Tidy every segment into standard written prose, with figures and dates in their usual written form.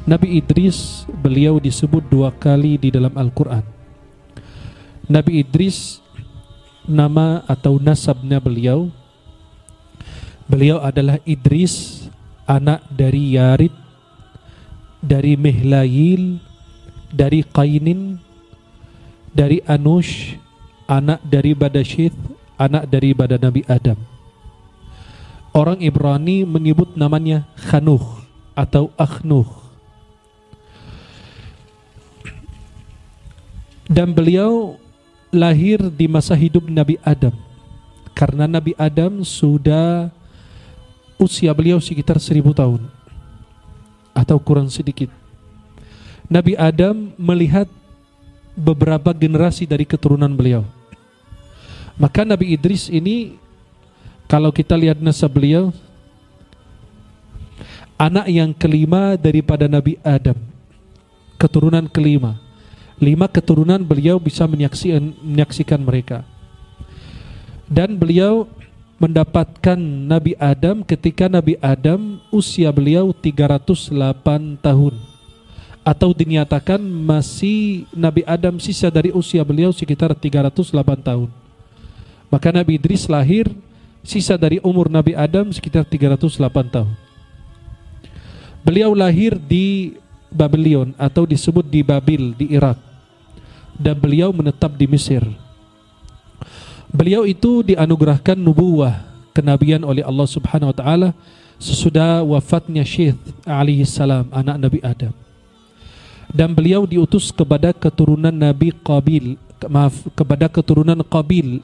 Nabi Idris, beliau disebut 2 kali di dalam Al-Quran. Nabi Idris, nama atau nasabnya beliau adalah Idris, anak dari Yarid, dari Mihlayil, dari Qainin, dari Anush, anak dari Badashith, anak dari Nabi Adam. Orang Ibrani menyebut namanya Khanuh atau Akhnuh. Dan beliau lahir di masa hidup Nabi Adam, karena Nabi Adam sudah usia beliau sekitar 1000 tahun atau kurang sedikit. Nabi Adam melihat beberapa generasi dari keturunan beliau. Maka Nabi Idris ini, kalau kita lihat nasab beliau, anak yang kelima daripada Nabi Adam, keturunan kelima. 5 keturunan beliau bisa menyaksikan mereka. Dan beliau mendapatkan Nabi Adam ketika Nabi Adam usia beliau 308 tahun, atau dinyatakan masih Nabi Adam sisa dari usia beliau sekitar 308 tahun. Maka Nabi Idris lahir sisa dari umur Nabi Adam sekitar 308 tahun. Beliau lahir di Babylon atau disebut di Babil di Irak, dan beliau menetap di Mesir. Beliau itu dianugerahkan nubuwah, kenabian oleh Allah Subhanahu wa taala sesudah wafatnya Syith alaihi salam, anak Nabi Adam. Dan beliau diutus kepada keturunan Qabil,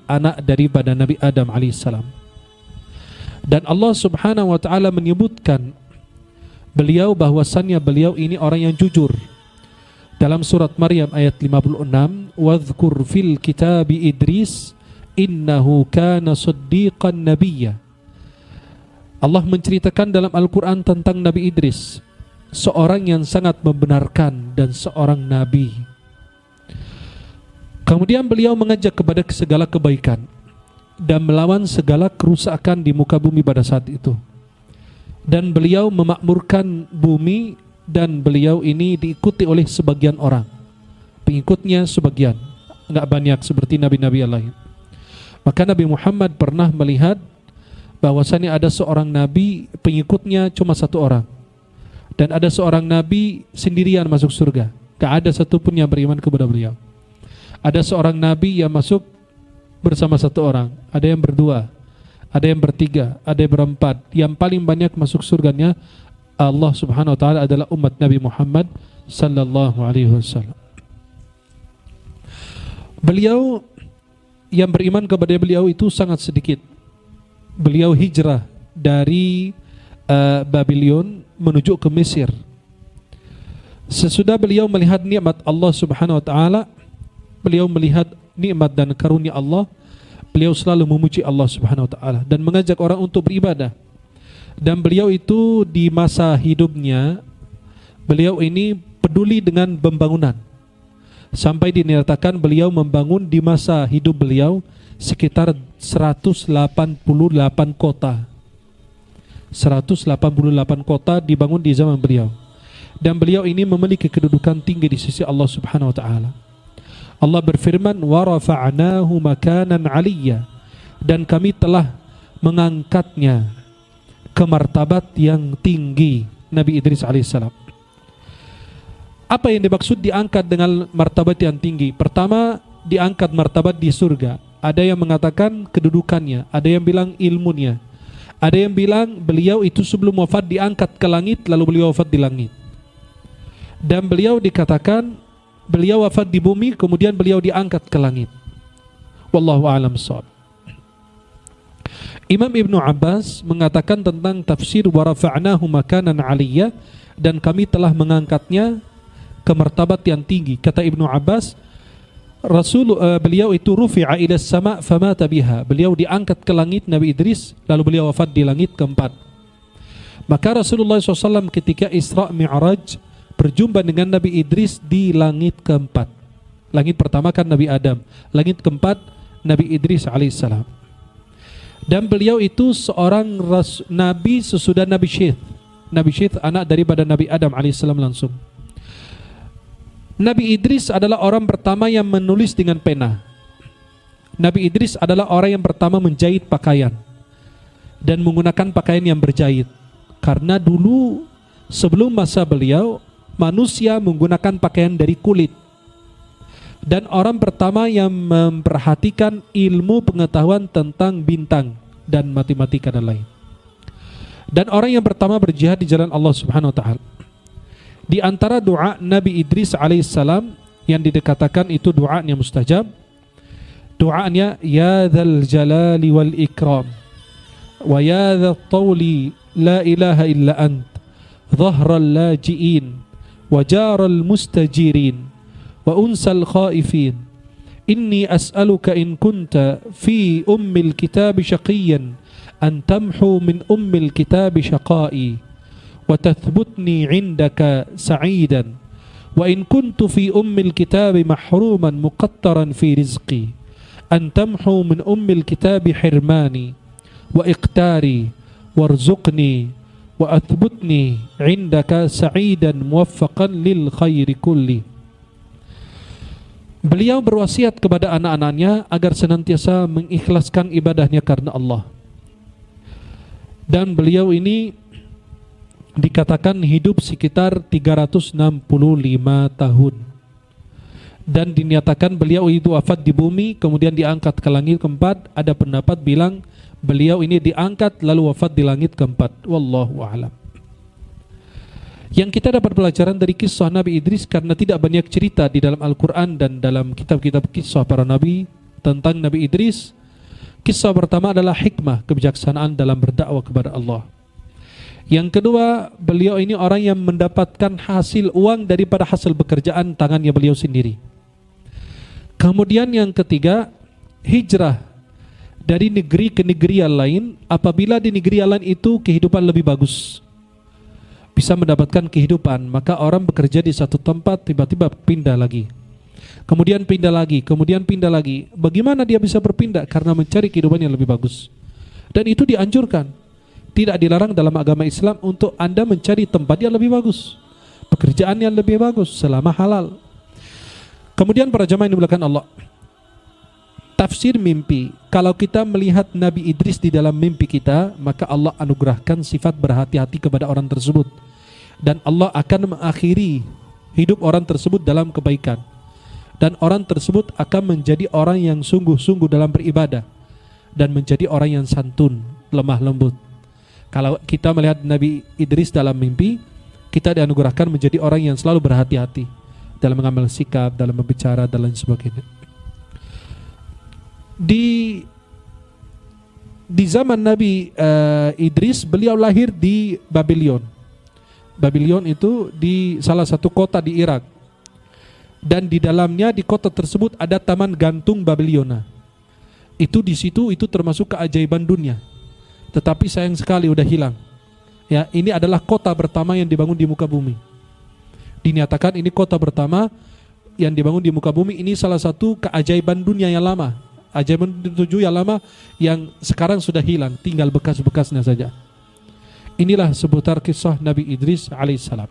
anak daripada Nabi Adam alaihi salam. Dan Allah Subhanahu wa taala menyebutkan beliau bahwasannya beliau ini orang yang jujur. Dalam surat Maryam ayat 56, "Wadhkur fil kitabi Idris innahu kana siddiqan nabiyya." Allah menceritakan dalam Al-Quran tentang Nabi Idris, seorang yang sangat membenarkan dan seorang nabi. Kemudian beliau mengajak kepada segala kebaikan dan melawan segala kerusakan di muka bumi pada saat itu. Dan beliau memakmurkan bumi, dan beliau ini diikuti oleh sebagian orang, pengikutnya sebagian, enggak banyak seperti nabi-nabi yang lain. Maka Nabi Muhammad pernah melihat bahwasannya ada seorang nabi pengikutnya cuma 1 orang, dan ada seorang nabi sendirian masuk surga, enggak ada satupun yang beriman kepada beliau. Ada seorang nabi yang masuk bersama 1 orang, ada yang berdua, ada yang bertiga, ada yang berempat. Yang paling banyak masuk surganya Allah Subhanahu wa taala adalah umat Nabi Muhammad sallallahu alaihi wasallam. Beliau yang beriman kepada beliau itu sangat sedikit. Beliau hijrah dari Babylon menuju ke Mesir. Sesudah beliau melihat nikmat Allah Subhanahu wa taala, beliau melihat nikmat dan karunia Allah, beliau selalu memuji Allah Subhanahu wa taala dan mengajak orang untuk beribadah. Dan beliau itu di masa hidupnya, beliau ini peduli dengan pembangunan. Sampai dinyatakan beliau membangun di masa hidup beliau sekitar 188 kota. 188 kota dibangun di zaman beliau. Dan beliau ini memiliki kedudukan tinggi di sisi Allah Subhanahu wa taala. Allah berfirman, "Wa rafa'nahu makanan 'aliyya." Dan kami telah mengangkatnya ke martabat yang tinggi, Nabi Idris alaihissalam. Apa yang dimaksud diangkat dengan martabat yang tinggi? Pertama, diangkat martabat di surga. Ada yang mengatakan kedudukannya, ada yang bilang ilmunya, ada yang bilang beliau itu sebelum wafat diangkat ke langit, lalu beliau wafat di langit. Dan beliau dikatakan beliau wafat di bumi, kemudian beliau diangkat ke langit. Wallahu a'lam bishawab. Imam Ibnu Abbas mengatakan tentang tafsir wa rafa'nahu makanan 'aliyya, dan kami telah mengangkatnya ke martabat yang tinggi. Kata Ibnu Abbas, beliau itu rufi'a ila sama' famata biha. Beliau diangkat ke langit, Nabi Idris, lalu beliau wafat di langit keempat. Maka Rasulullah SAW ketika Isra Mi'raj berjumpa dengan Nabi Idris di langit keempat. Langit pertama kan Nabi Adam, langit keempat Nabi Idris alaihissalam. Dan beliau itu seorang nabi sesudah Nabi Syith. Nabi Syith anak daripada Nabi Adam alaihissalam langsung. Nabi Idris adalah orang pertama yang menulis dengan pena. Nabi Idris adalah orang yang pertama menjahit pakaian dan menggunakan pakaian yang berjahit. Karena dulu sebelum masa beliau, manusia menggunakan pakaian dari kulit. Dan orang pertama yang memperhatikan ilmu pengetahuan tentang bintang dan matematika dan lain. Dan orang yang pertama berjihad di jalan Allah Subhanahu wa taala. Di antara doa Nabi Idris alaihissalam yang dikatakan itu doa yang mustajab. Doanya ya dzal jalali wal ikram wa ya dzal tawli la ilaha illa ant dhahral lajiin wa jaral mustajirin wa unsal khaifin inni as'aluka in kunta fi ummil kitab syaqiyan an tamhu min ummil kitab syaqai wa tathbutni indaka sa'idan wa in kuntu fi ummil kitab mahruman muqattaran fi rizqi an tamhu min ummil kitab hirmani wa iqtari warzuqni wa athbutni indaka sa'idan muwaffaqan lil khairi kulli. Beliau berwasiat kepada anak-anaknya agar senantiasa mengikhlaskan ibadahnya karena Allah. Dan beliau ini dikatakan hidup sekitar 365 tahun. Dan dinyatakan beliau itu wafat di bumi, kemudian diangkat ke langit keempat. Ada pendapat bilang beliau ini diangkat lalu wafat di langit keempat. Wallahu a'lam. Yang kita dapat pelajaran dari kisah Nabi Idris, karena tidak banyak cerita di dalam Al-Quran dan dalam kitab-kitab kisah para Nabi tentang Nabi Idris. Kisah pertama adalah hikmah, kebijaksanaan dalam berdakwah kepada Allah. Yang kedua, beliau ini orang yang mendapatkan hasil uang daripada hasil pekerjaan tangannya beliau sendiri. Kemudian yang ketiga, hijrah dari negeri ke negeri yang lain apabila di negeri yang lain itu kehidupan lebih bagus, bisa mendapatkan kehidupan, maka orang bekerja di satu tempat tiba-tiba pindah lagi, kemudian pindah lagi, kemudian pindah lagi. Bagaimana dia bisa berpindah? Karena mencari kehidupan yang lebih bagus. Dan itu dianjurkan, tidak dilarang dalam agama Islam untuk Anda mencari tempat yang lebih bagus, pekerjaan yang lebih bagus selama halal. Kemudian para jamaah yang dimuliakan Allah, tafsir mimpi. Kalau kita melihat Nabi Idris di dalam mimpi kita, maka Allah anugerahkan sifat berhati-hati kepada orang tersebut, dan Allah akan mengakhiri hidup orang tersebut dalam kebaikan, dan orang tersebut akan menjadi orang yang sungguh-sungguh dalam beribadah dan menjadi orang yang santun, lemah lembut. Kalau kita melihat Nabi Idris dalam mimpi, kita dianugerahkan menjadi orang yang selalu berhati-hati dalam mengambil sikap, dalam berbicara, dan lain sebagainya. Di zaman Nabi Idris, beliau lahir di Babylon. Babylon itu di salah satu kota di Irak. Dan di dalamnya, di kota tersebut ada taman gantung Babylonia. Itu di situ, itu termasuk keajaiban dunia. Tetapi sayang sekali udah hilang. Ya, ini adalah kota pertama yang dibangun di muka bumi. Dinyatakan ini kota pertama yang dibangun di muka bumi. Ini salah satu keajaiban dunia yang lama. Ajaiban tujuh yang lama yang sekarang sudah hilang, tinggal bekas-bekasnya saja. Inilah seputar kisah Nabi Idris alaihissalam.